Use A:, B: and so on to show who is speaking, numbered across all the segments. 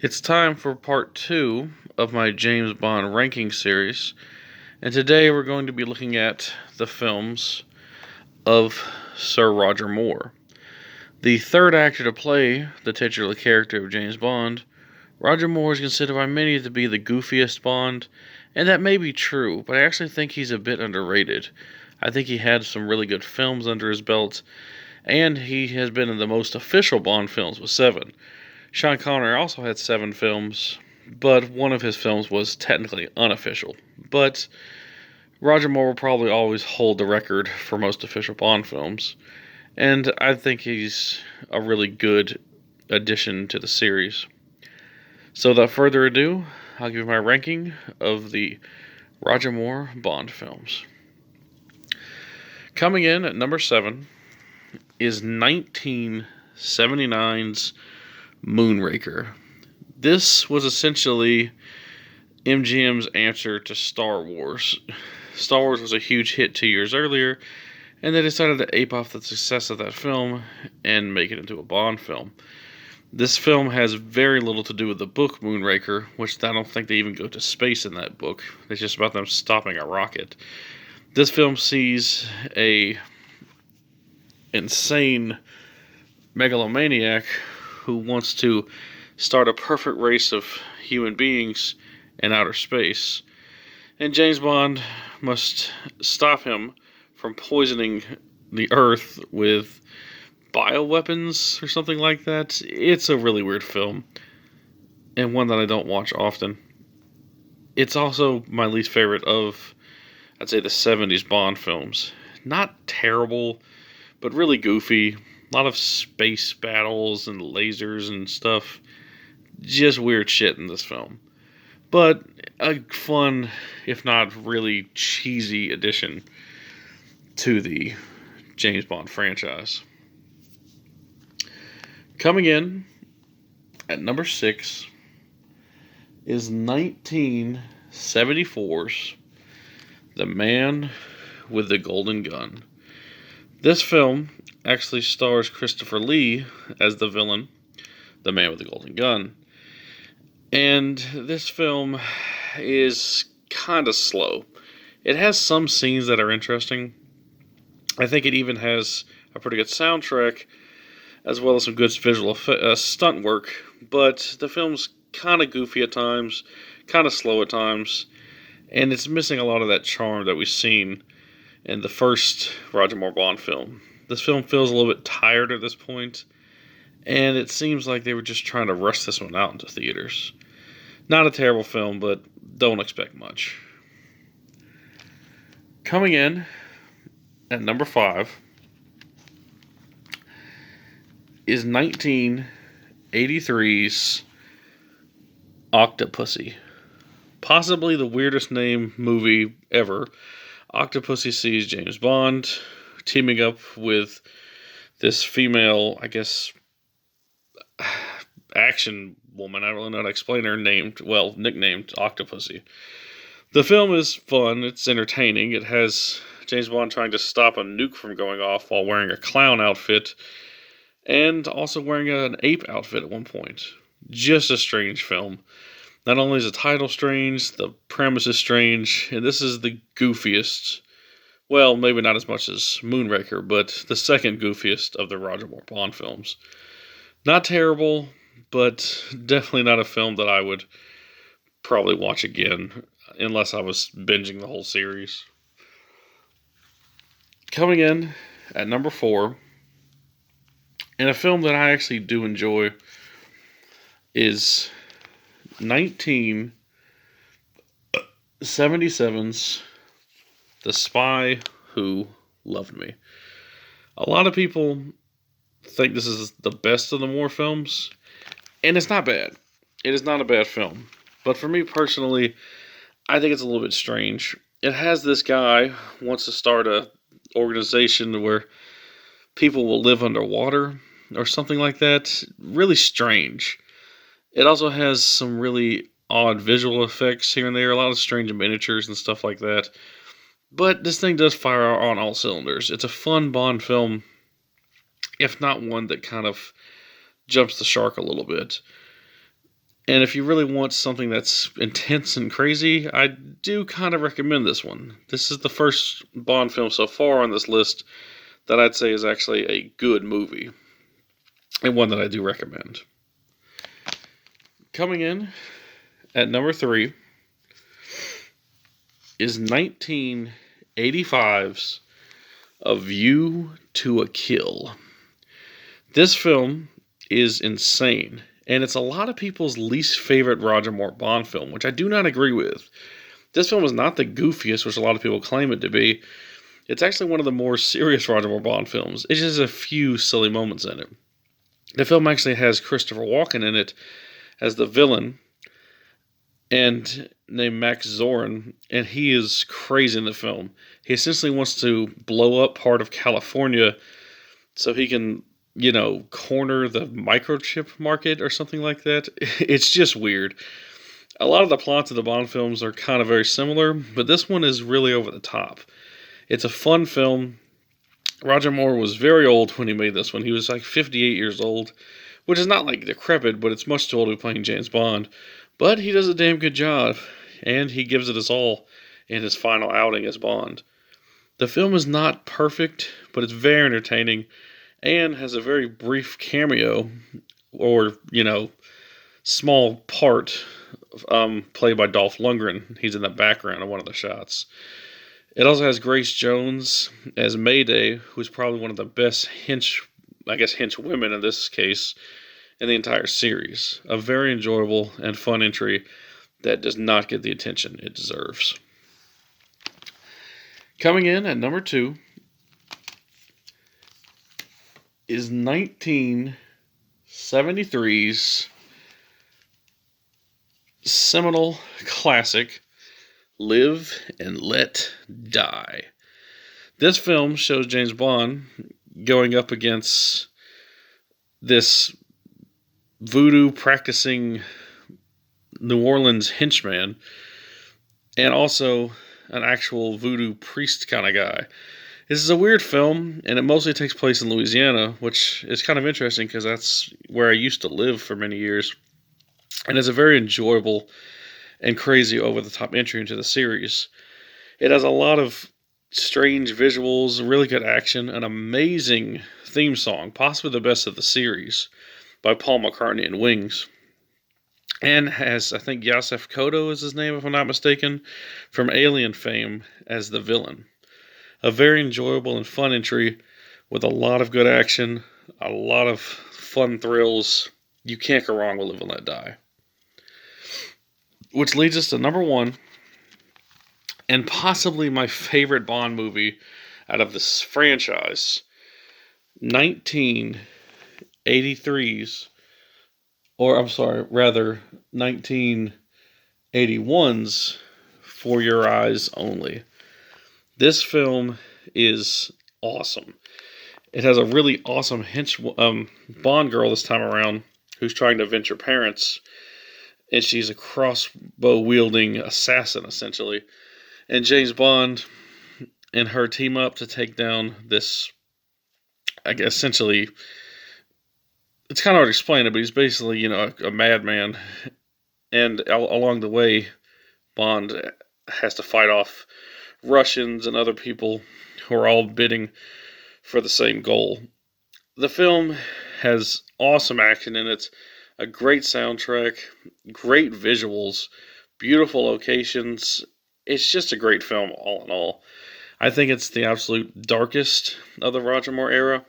A: It's time for part 2 of my James Bond ranking series, and today we're going to be looking at the films of Sir Roger Moore. The third actor to play the titular character of James Bond, Roger Moore is considered by many to be the goofiest Bond, and that may be true, but I actually think he's a bit underrated. I think he had some really good films under his belt, and he has been in the most official Bond films with 7. Sean Connery also had 7 films, but one of his films was technically unofficial. But Roger Moore will probably always hold the record for most official Bond films, and I think he's a really good addition to the series. So without further ado, I'll give you my ranking of the Roger Moore Bond films. Coming in at number 7 is 1979's Moonraker. This was essentially MGM's answer to Star Wars. Star Wars was a huge hit 2 years earlier, and they decided to ape off the success of that film and make it into a Bond film. This film has very little to do with the book Moonraker, which I don't think they even go to space in that book. It's just about them stopping a rocket. This film sees a insane megalomaniac who wants to start a perfect race of human beings in outer space. And James Bond must stop him from poisoning the Earth with bioweapons or something like that. It's a really weird film, and one that I don't watch often. It's also my least favorite of, I'd say, the 70s Bond films. Not terrible, but really goofy. A lot of space battles and lasers and stuff. Just weird shit in this film. But a fun, if not really cheesy addition to the James Bond franchise. Coming in at number 6 is 1974's The Man with the Golden Gun. This film actually stars Christopher Lee as the villain, the Man with the Golden Gun. And this film is kind of slow. It has some scenes that are interesting. I think it even has a pretty good soundtrack, as well as some good visual stunt work. But the film's kind of goofy at times, kind of slow at times, and it's missing a lot of that charm that we've seen in the first Roger Moore Bond film. This film feels a little bit tired at this point, and it seems like they were just trying to rush this one out into theaters. Not a terrible film, but don't expect much. Coming in at number 5 is 1983's Octopussy. Possibly the weirdest name movie ever. Octopussy sees James Bond teaming up with this female, I guess, action woman. I don't really know how to explain her, nicknamed Octopussy. The film is fun. It's entertaining. It has James Bond trying to stop a nuke from going off while wearing a clown outfit and also wearing an ape outfit at one point. Just a strange film. Not only is the title strange, the premise is strange, and this is the goofiest, well, maybe not as much as Moonraker, but the second goofiest of the Roger Moore Bond films. Not terrible, but definitely not a film that I would probably watch again, unless I was binging the whole series. Coming in at number 4, and a film that I actually do enjoy, is 1977's The Spy Who Loved Me. A lot of people think this is the best of the Moore films, and it's not bad. It is not a bad film. But for me personally, I think it's a little bit strange. It has this guy who wants to start a organization where people will live underwater or something like that. Really strange. It also has some really odd visual effects here and there, a lot of strange miniatures and stuff like that. But this thing does fire on all cylinders. It's a fun Bond film, if not one that kind of jumps the shark a little bit. And if you really want something that's intense and crazy, I do kind of recommend this one. This is the first Bond film so far on this list that I'd say is actually a good movie, and one that I do recommend. Coming in at number 3 is 1985's A View to a Kill. This film is insane, and it's a lot of people's least favorite Roger Moore Bond film, which I do not agree with. This film is not the goofiest, which a lot of people claim it to be. It's actually one of the more serious Roger Moore Bond films. It just has a few silly moments in it. The film actually has Christopher Walken in it as the villain, and named Max Zorin, and he is crazy in the film. He essentially wants to blow up part of California so he can, corner the microchip market or something like that. It's just weird. A lot of the plots of the Bond films are kind of very similar, but this one is really over the top. It's a fun film. Roger Moore was very old when he made this one. He was like 58 years old, which is not like decrepit, but it's much too old to be playing James Bond. But he does a damn good job, and he gives it his all in his final outing as Bond. The film is not perfect, but it's very entertaining, and has a very brief cameo, or, small part, played by Dolph Lundgren. He's in the background of one of the shots. It also has Grace Jones as Mayday, who's probably one of the best hench women in this case, in the entire series. A very enjoyable and fun entry that does not get the attention it deserves. Coming in at number 2 is 1973's seminal classic, Live and Let Die. This film shows James Bond going up against this voodoo practicing New Orleans henchman, and also an actual voodoo priest kind of guy. This is a weird film, and it mostly takes place in Louisiana, which is kind of interesting because that's where I used to live for many years. And it's a very enjoyable and crazy over-the-top entry into the series. It has a lot of strange visuals, really good action, an amazing theme song, possibly the best of the series, by Paul McCartney and Wings. And has, I think, Yasef Kodo is his name, if I'm not mistaken, from Alien fame as the villain. A very enjoyable and fun entry with a lot of good action, a lot of fun thrills. You can't go wrong with Live and Let Die. Which leads us to number 1, and possibly my favorite Bond movie out of this franchise, 1983's, or I'm sorry, rather 1981's For Your Eyes Only. This film is awesome. It has a really awesome Bond girl this time around who's trying to avenge her parents, and she's a crossbow-wielding assassin, essentially. And James Bond and her team up to take down this, I guess, essentially, it's kind of hard to explain it, but he's basically, a madman. And along the way, Bond has to fight off Russians and other people who are all bidding for the same goal. The film has awesome action in it, a great soundtrack, great visuals, beautiful locations. It's just a great film all in all. I think it's the absolute darkest of the Roger Moore era,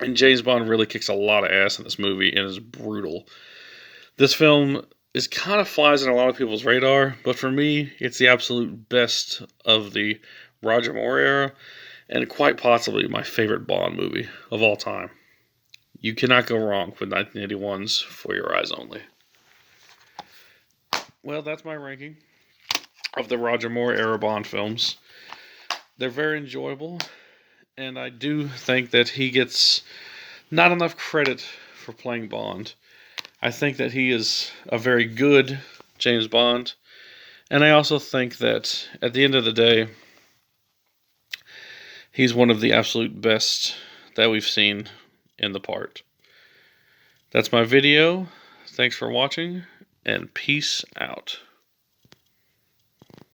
A: and James Bond really kicks a lot of ass in this movie and is brutal. This film is kind of flies in a lot of people's radar, but for me, it's the absolute best of the Roger Moore era, and quite possibly my favorite Bond movie of all time. You cannot go wrong with 1981's For Your Eyes Only. Well, that's my ranking of the Roger Moore era Bond films. They're very enjoyable, and I do think that he gets not enough credit for playing Bond. I think that he is a very good James Bond, and I also think that at the end of the day, he's one of the absolute best that we've seen in the part. That's my video. Thanks for watching, and peace out.